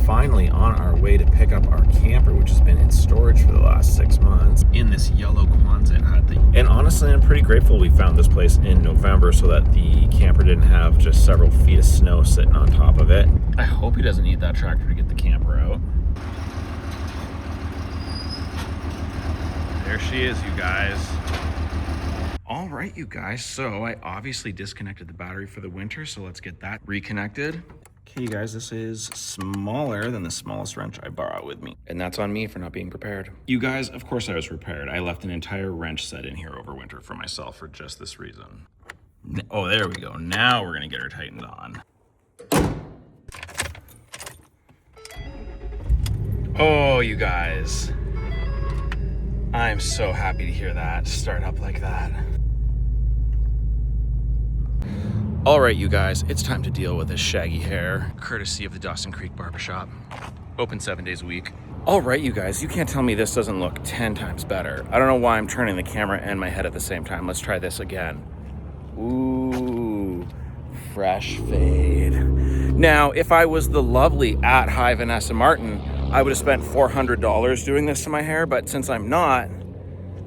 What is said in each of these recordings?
finally on our way to pick up our camper, which has been in storage for the last 6 months, in this yellow Quonset hut. And honestly, I'm pretty grateful we found this place in November so that the camper didn't have just several feet of snow sitting on top of it. I hope he doesn't need that tractor to get the camper out. There she is, you guys. All right, you guys, so I obviously disconnected the battery for the winter, so let's get that reconnected. Okay, you guys, this is smaller than the smallest wrench I brought with me, and that's on me for not being prepared. You guys, of course I was prepared. I left an entire wrench set in here over winter for myself for just this reason. Oh, there we go. Now we're gonna get her tightened on. Oh, you guys. I'm so happy to hear that start up like that. All right, you guys, it's time to deal with this shaggy hair, courtesy of the Dawson Creek Barbershop. Open 7 days a week. All right, you guys, you can't tell me this doesn't look 10 times better. I don't know why I'm turning the camera and my head at the same time. Let's try this again. Ooh, fresh fade. Now, if I was the lovely at Hi Vanessa Martin, I would have spent $400 doing this to my hair, but since I'm not,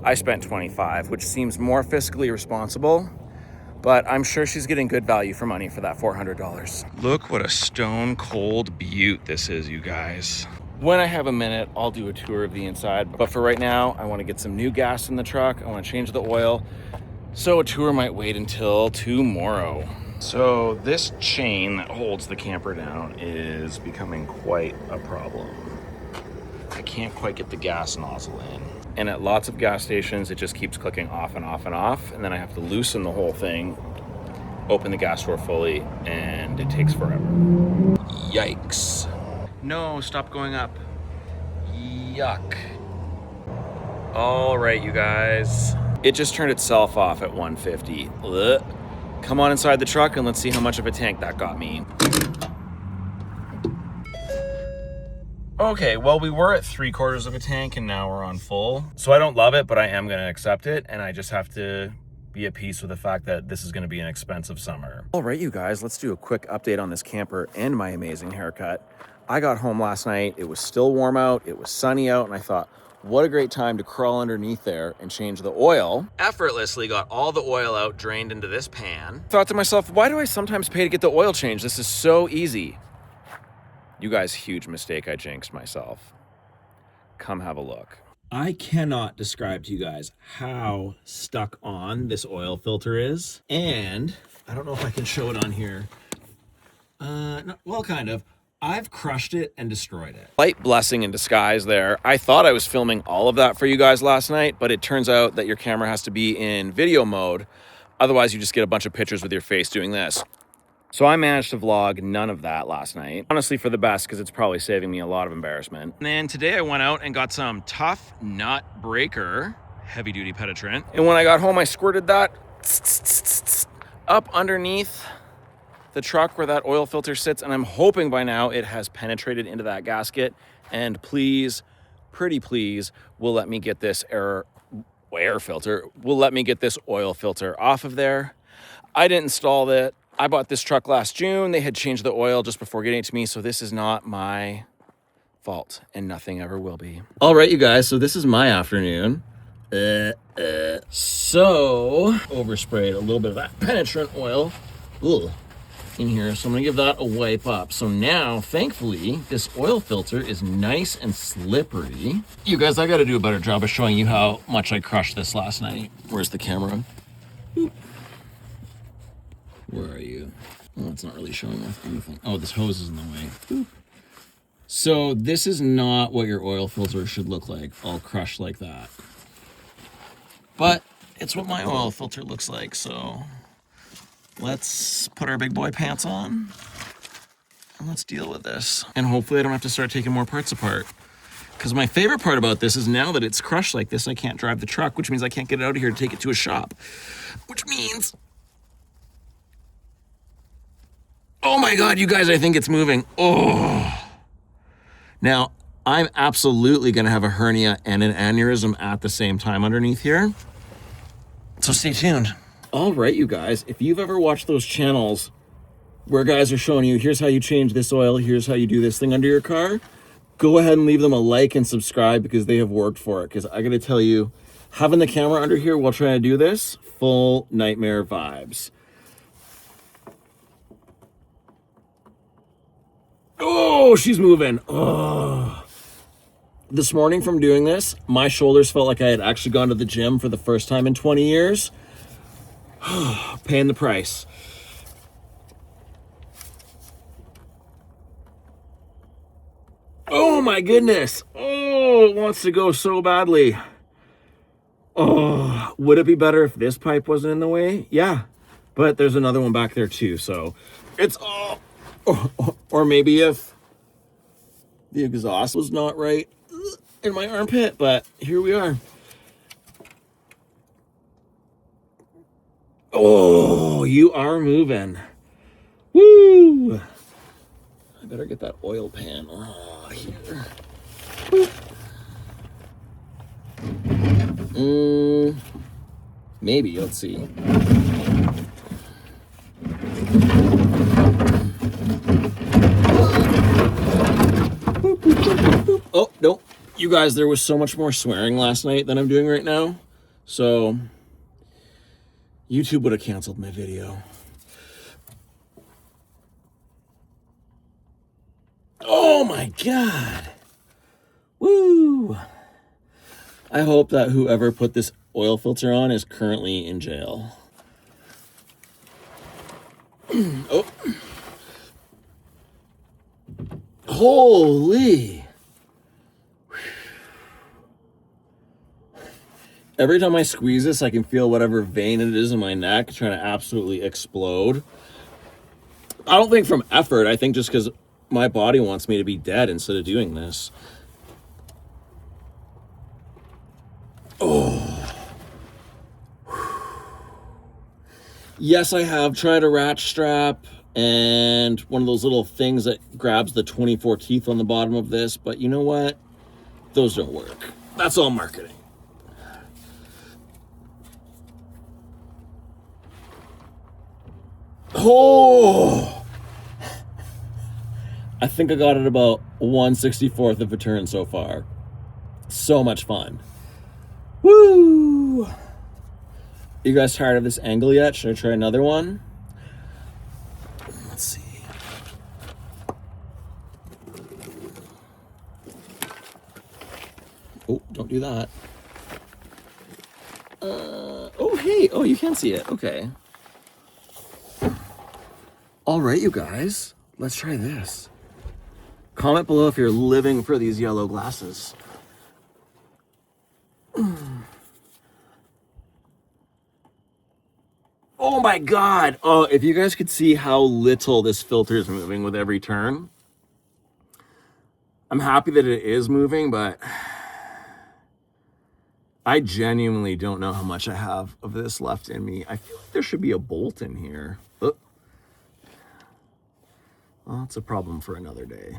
I spent $25, which seems more fiscally responsible. But I'm sure she's getting good value for money for that $400. Look what a stone cold beaut this is, you guys. When I have a minute, I'll do a tour of the inside. But for right now, I want to get some new gas in the truck. I want to change the oil. So a tour might wait until tomorrow. So this chain that holds the camper down is becoming quite a problem. I can't quite get the gas nozzle in. And at lots of gas stations, it just keeps clicking off and off and off. And then I have to loosen the whole thing, open the gas door fully, and it takes forever. Yikes. No, stop going up. Yuck. All right, you guys. It just turned itself off at 150. Ugh. Come on inside the truck and let's see how much of a tank that got me. Okay, well, we were at 3/4 of a tank and now we're on full. So I don't love it, but I am gonna accept it. And I just have to be at peace with the fact that this is gonna be an expensive summer. All right, you guys, let's do a quick update on this camper and my amazing haircut. I got home last night, it was still warm out, it was sunny out, and I thought, what a great time to crawl underneath there and change the oil. Effortlessly got all the oil out, drained into this pan. Thought to myself, why do I sometimes pay to get the oil changed? This is so easy. You guys, huge mistake, I jinxed myself. Come have a look. I cannot describe to you guys how stuck on this oil filter is. And I don't know if I can show it on here. No, well, kind of. I've crushed it and destroyed it. Light blessing in disguise there. I thought I was filming all of that for you guys last night, but it turns out that your camera has to be in video mode. Otherwise, you just get a bunch of pictures with your face doing this. So I managed to vlog none of that last night. Honestly, for the best, because it's probably saving me a lot of embarrassment. And then today I went out and got some Tough Nut Breaker heavy duty penetrant. And when I got home, I squirted that up underneath the truck where that oil filter sits. And I'm hoping by now it has penetrated into that gasket. And please, pretty please, will let me get this air filter. Will let me get this oil filter off of there. I didn't install it. I bought this truck last June. They had changed the oil just before getting it to me, so this is not my fault, and nothing ever will be. All right, you guys, so this is my afternoon. So, oversprayed a little bit of that penetrant oil in here, so I'm gonna give that a wipe up. So now, thankfully, this oil filter is nice and slippery. You guys, I gotta do a better job of showing you how much I crushed this last night. Where's the camera? Boop. Where are you? Well, it's not really showing off anything. Oh, this hose is in the way. Boop. So this is not what your oil filter should look like, all crushed like that. But it's what my oil filter looks like, so let's put our big boy pants on and let's deal with this. And hopefully I don't have to start taking more parts apart. Because my favorite part about this is now that it's crushed like this, I can't drive the truck, which means I can't get it out of here to take it to a shop. Which means... oh my God, you guys, I think it's moving. Oh. Now, I'm absolutely gonna have a hernia and an aneurysm at the same time underneath here. So stay tuned. All right, you guys, if you've ever watched those channels where guys are showing you, here's how you change this oil, here's how you do this thing under your car, go ahead and leave them a like and subscribe because they have worked for it. Because I gotta tell you, having the camera under here while trying to do this, full nightmare vibes. Oh, she's moving. Oh. This morning from doing this, my shoulders felt like I had actually gone to the gym for the first time in 20 years. Paying the price. Oh my goodness. Oh, it wants to go so badly. Oh, would it be better if this pipe wasn't in the way? Yeah, but there's another one back there too, so it's all... Or maybe if the exhaust was not right in my armpit, but here we are. Oh, you are moving. Woo! I better get that oil pan. Oh, here. Maybe, let's see. Oh, no. You guys, there was so much more swearing last night than I'm doing right now. So, YouTube would have canceled my video. Oh my God. Woo. I hope that whoever put this oil filter on is currently in jail. Oh. Holy. Every time I squeeze this, I can feel whatever vein it is in my neck trying to absolutely explode. I don't think from effort. I think just because my body wants me to be dead instead of doing this. Oh. Yes, I have tried a ratchet strap and one of those little things that grabs the 24 teeth on the bottom of this, but you know what? Those don't work. That's all marketing. Oh, I think I got it about 1/64th of a turn so far. So much fun. Woo! You guys tired of this angle yet? Should I try another one? Let's see. Oh, don't do that. Oh, hey. Oh, you can see it. Okay. All right, you guys, let's try this. Comment below if you're living for these yellow glasses. Oh my God. Oh, if you guys could see how little this filter is moving with every turn. I'm happy that it is moving, but I genuinely don't know how much I have of this left in me. I feel like there should be a bolt in here. Oh. Well, that's a problem for another day.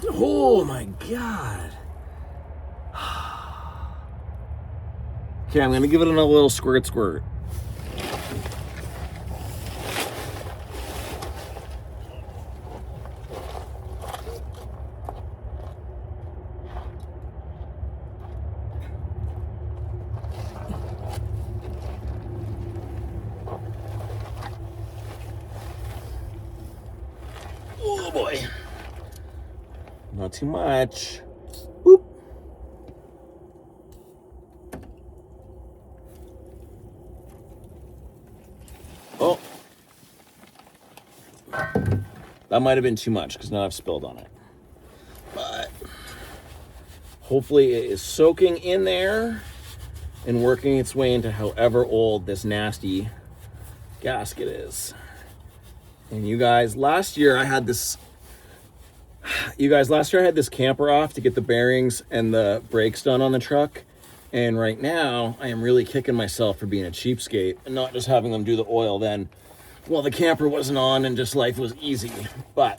Oh my God. Okay, I'm gonna give it another little squirt. Oh boy. Not too much. Boop. Oh. That might have been too much because now I've spilled on it. But hopefully it is soaking in there and working its way into however old this nasty gasket is. And you guys, last year I had this camper off to get the bearings and the brakes done on the truck. And right now I am really kicking myself for being a cheapskate and not just having them do the oil then while the camper wasn't on and just life was easy. But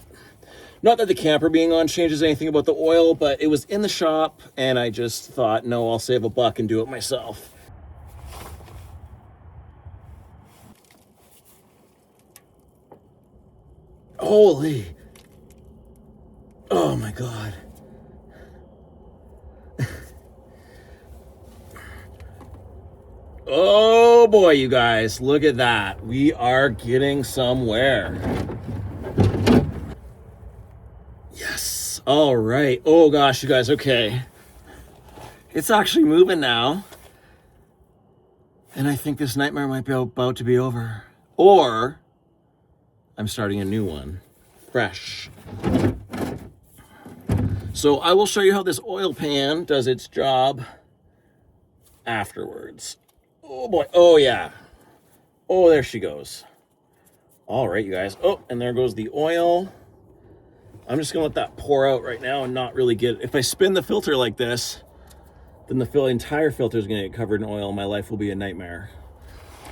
Not that the camper being on changes anything about the oil, but it was in the shop and I just thought, no, I'll save $1 and do it myself. Holy. Oh my God. Oh boy, you guys, look at that. We are getting somewhere. Yes. All right. Oh gosh, you guys, okay. It's actually moving now. And I think this nightmare might be about to be over. Or I'm starting a new one, fresh. So I will show you how this oil pan does its job afterwards. Oh boy, oh yeah. Oh, there she goes. All right, you guys. Oh, and there goes the oil. I'm just gonna let that pour out right now and not really get, if I spin the filter like this, then the entire filter is gonna get covered in oil. My life will be a nightmare.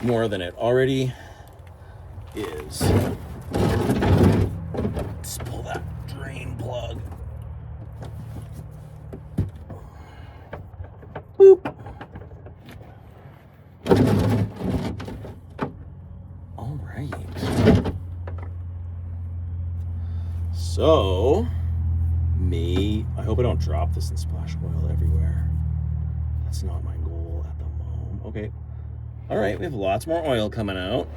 More than it already is. Let's pull that drain plug. Boop. All right. So, I hope I don't drop this and splash oil everywhere. That's not my goal at the moment. Okay. All right, we have lots more oil coming out.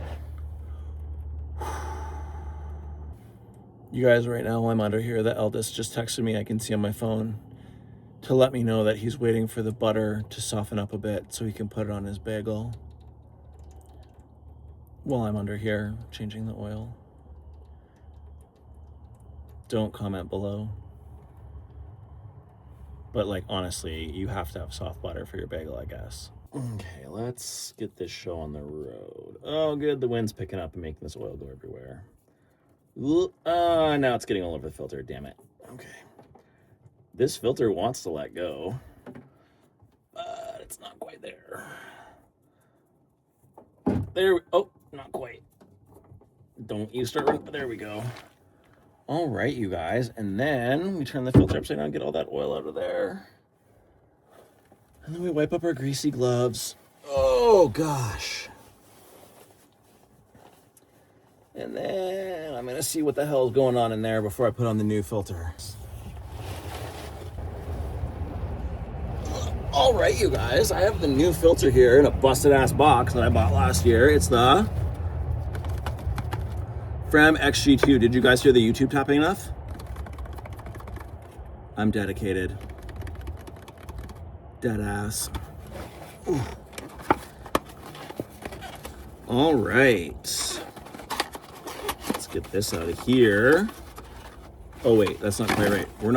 You guys, right now I'm under here. The eldest just texted me, I can see on my phone, to let me know that he's waiting for the butter to soften up a bit so he can put it on his bagel while I'm under here changing the oil. Don't comment below. But like, honestly, you have to have soft butter for your bagel, I guess. Okay, let's get this show on the road. Oh, good, the wind's picking up and making this oil go everywhere. Now it's getting all over the filter, damn it. Okay. This filter wants to let go, but it's not quite there. Oh, not quite. Don't you start, there we go. All right, you guys, and then we turn the filter upside down and get all that oil out of there. And then we wipe up our greasy gloves. Oh, gosh. And then I'm gonna see what the hell is going on in there before I put on the new filter. All right, you guys, I have the new filter here in a busted ass box that I bought last year. It's the Fram XG2. Did you guys hear the YouTube tapping enough? I'm dedicated. Dead ass. Ooh. All right. Let's get this out of here. Oh wait, that's not quite right. We're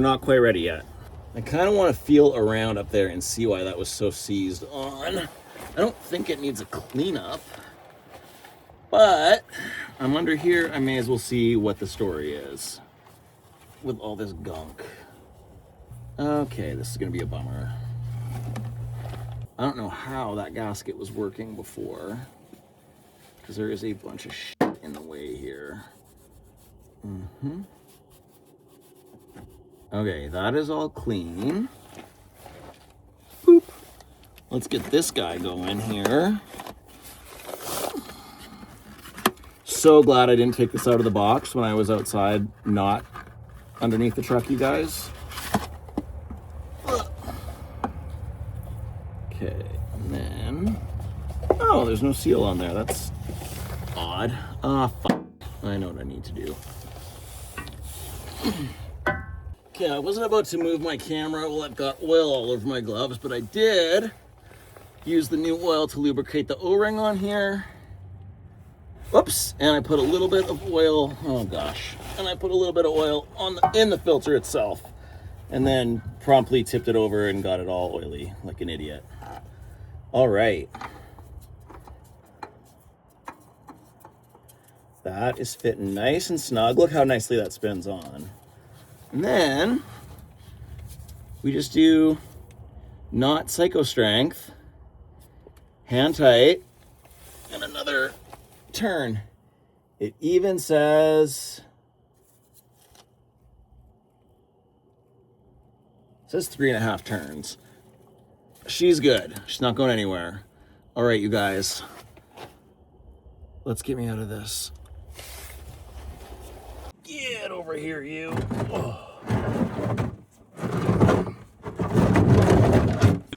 not quite ready yet. I kind of want to feel around up there and see why that was so seized on. I don't think it needs a cleanup, but I'm under here. I may as well see what the story is with all this gunk. Okay, this is gonna be a bummer. I don't know how that gasket was working before, because there is a bunch of shit in the way here. Okay, that is all clean. Boop. Let's get this guy going here. So glad I didn't take this out of the box when I was outside, not underneath the truck, you guys. Okay, and then, oh, there's no seal on there. That's odd. Fuck. I know what I need to do. Okay, I wasn't about to move my camera while I've got oil all over my gloves, but I did use the new oil to lubricate the O-ring on here. Whoops, and I put a little bit of oil, oh gosh, and I put a little bit of oil in the filter itself, and then promptly tipped it over and got it all oily like an idiot. All right. That is fitting nice and snug. Look how nicely that spins on. And then we just do not psycho strength, hand tight, and another turn. It even says says 3.5 turns. She's good. She's not going anywhere. All right, you guys. Let's get me out of this. Get over here, you. Oh.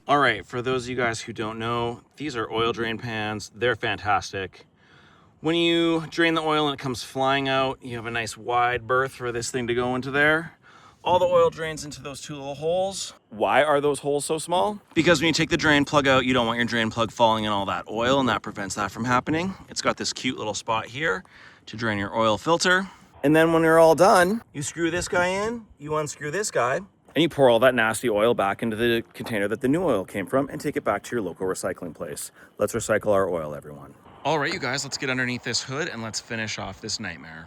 All right, for those of you guys who don't know, these are oil drain pans. They're fantastic. When you drain the oil and it comes flying out, you have a nice wide berth for this thing to go into there. All the oil drains into those 2 little holes. Why are those holes so small? Because when you take the drain plug out, you don't want your drain plug falling in all that oil, and that prevents that from happening. It's got this cute little spot here to drain your oil filter. And then when you're all done, you screw this guy in, you unscrew this guy, and you pour all that nasty oil back into the container that the new oil came from and take it back to your local recycling place. Let's recycle our oil, everyone. All right, you guys, let's get underneath this hood and let's finish off this nightmare.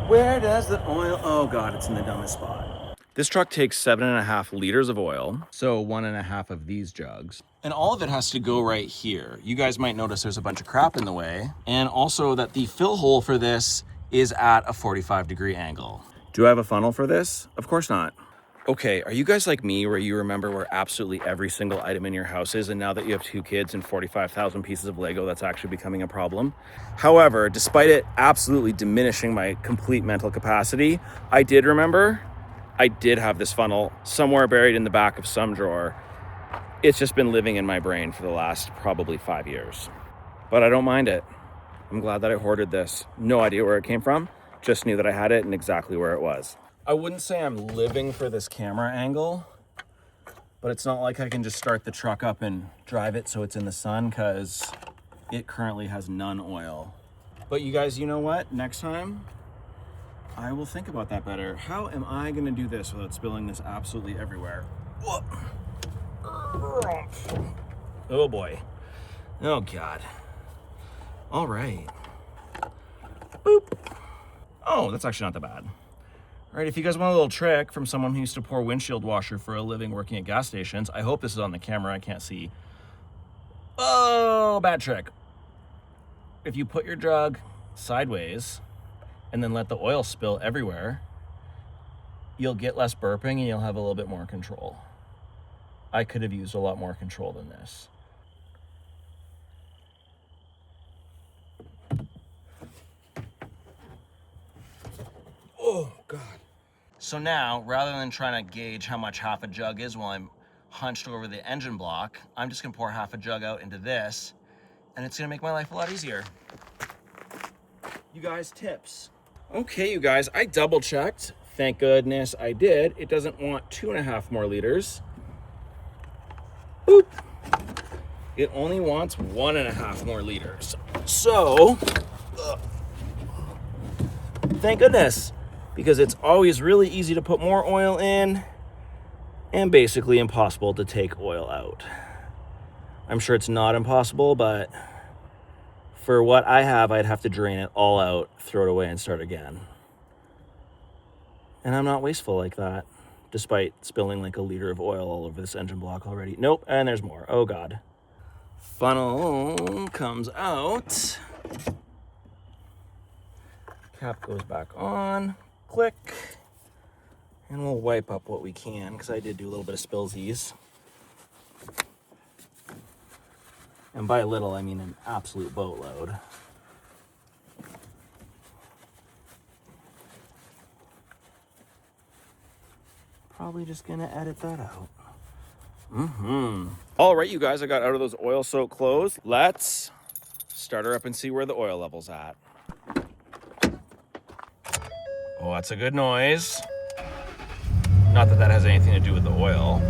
Where does the oil, oh God, it's in the dumbest spot. This truck takes 7.5 liters of oil, so 1.5 of these jugs. And all of it has to go right here. You guys might notice there's a bunch of crap in the way, and also that the fill hole for this is at a 45-degree angle. Do I have a funnel for this? Of course not. Okay, are you guys like me where you remember where absolutely every single item in your house is, and now that you have 2 kids and 45,000 pieces of Lego, that's actually becoming a problem? However, despite it absolutely diminishing my complete mental capacity, I did remember I did have this funnel somewhere buried in the back of some drawer. It's just been living in my brain for the last probably 5 years. But I don't mind it. I'm glad that I hoarded this. No idea where it came from, just knew that I had it and exactly where it was. I wouldn't say I'm living for this camera angle, but it's not like I can just start the truck up and drive it so it's in the sun, because it currently has none oil. But you guys, you know what? Next time, I will think about that better. How am I gonna do this without spilling this absolutely everywhere? Oh boy. Oh God. All right. Boop. Oh, that's actually not that bad. All right, if you guys want a little trick from someone who used to pour windshield washer for a living working at gas stations, I hope this is on the camera, I can't see. Oh, bad trick. If you put your jug sideways and then let the oil spill everywhere, you'll get less burping and you'll have a little bit more control. I could have used a lot more control than this. Oh, God. So now, rather than trying to gauge how much half a jug is while I'm hunched over the engine block, I'm just gonna pour half a jug out into this, and it's gonna make my life a lot easier. You guys, tips. Okay, you guys, I double checked. Thank goodness I did. It doesn't want 2.5 more liters. Boop. It only wants 1.5 more liters. So, thank goodness, because it's always really easy to put more oil in and basically impossible to take oil out. I'm sure it's not impossible, but for what I have, I'd have to drain it all out, throw it away, and start again. And I'm not wasteful like that, despite spilling like a liter of oil all over this engine block already. Nope, and there's more. Oh God. Funnel comes out. Cap goes back on. Click. And we'll wipe up what we can, because I did do a little bit of spillsies. And by little, I mean an absolute boatload. Probably just gonna edit that out. All right, you guys, I got out of those oil-soaked clothes. Let's start her up and see where the oil level's at. Oh, that's a good noise. Not that that has anything to do with the oil.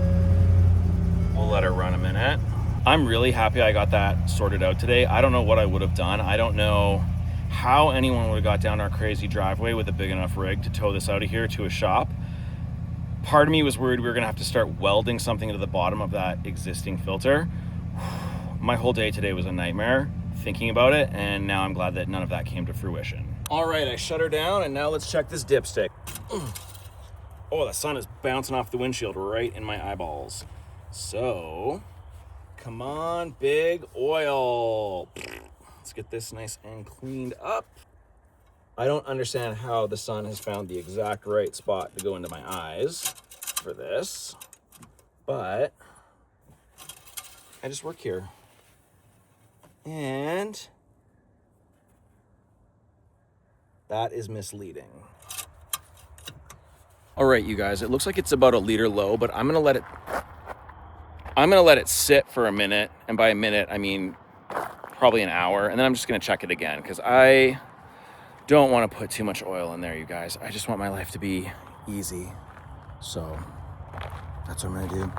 We'll let her run a minute. I'm really happy I got that sorted out today. I don't know what I would have done. I don't know how anyone would have got down our crazy driveway with a big enough rig to tow this out of here to a shop. Part of me was worried we were gonna have to start welding something to the bottom of that existing filter. My whole day today was a nightmare thinking about it, and now I'm glad that none of that came to fruition. All right, I shut her down, and now let's check this dipstick. Oh, the sun is bouncing off the windshield right in my eyeballs. So, come on, big oil. Let's get this nice and cleaned up. I don't understand how the sun has found the exact right spot to go into my eyes for this, but I just work here. And that is misleading. All right, you guys, it looks like it's about a liter low, but I'm gonna let it sit for a minute. And by a minute, I mean probably an hour. And then I'm just gonna check it again because I don't want to put too much oil in there, you guys. I just want my life to be easy. So that's what I'm gonna do.